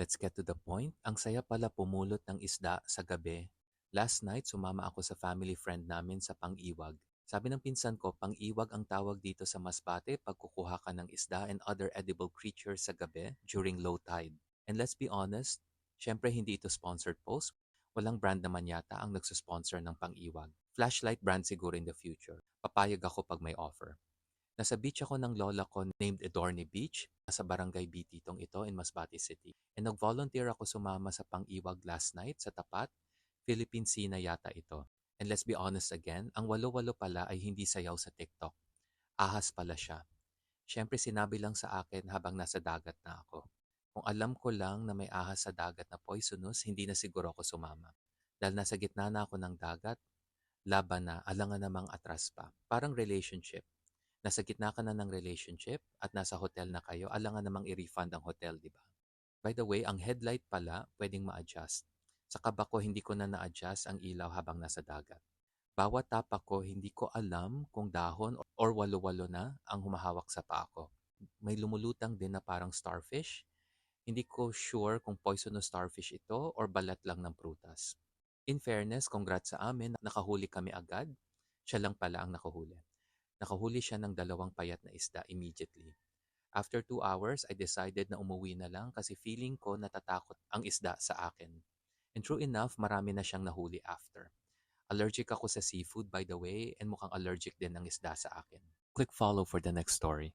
Let's get to the point. Ang saya pala pumulot ng isda sa gabi. Last night, sumama ako sa family friend namin sa Pang-iwag. Sabi ng pinsan ko, Pang-iwag ang tawag dito sa Masbate pag kukuha ka ng isda and other edible creatures sa gabi during low tide. And let's be honest, syempre hindi ito sponsored post. Walang brand naman yata ang nagsusponsor ng Pang-iwag. Flashlight brand siguro in the future. Papayag ako pag may offer. Nasa beach ako ng lola ko named Edorne Beach, sa barangay Bititong ito in Masbate City. And nag-volunteer ako sumama sa Pang-iwag last night sa tapat. Philippine Sea yata ito. And let's be honest again, ang walo-walo pala ay hindi sayaw sa TikTok. Ahas pala siya. Siyempre sinabi lang sa akin habang nasa dagat na ako. Kung alam ko lang na may ahas sa dagat na poisonous, hindi na siguro ako sumama. Dahil nasa gitna na ako ng dagat, laban na, alangan namang atras pa. Parang relationship. Nasa gitna ka na ng relationship at nasa hotel na kayo, alangan namang i-refund ang hotel, di ba? By the way, ang headlight pala pwedeng ma-adjust. Sa kaba ko, hindi ko na na-adjust ang ilaw habang nasa dagat. Bawat tapak ko, hindi ko alam kung dahon or walo-walo na ang humahawak sa paa ko. May lumulutang din na parang starfish. Hindi ko sure kung poisonous starfish ito or balat lang ng prutas. In fairness, congrats sa amin, nakahuli kami agad. Siya lang pala ang nakahuli. Nakahuli siya ng 2 payat na isda immediately. After 2 hours, I decided na umuwi na lang kasi feeling ko natatakot ang isda sa akin. And true enough, marami na siyang nahuli after. Allergic ako sa seafood by the way and mukhang allergic din ng isda sa akin. Click follow for the next story.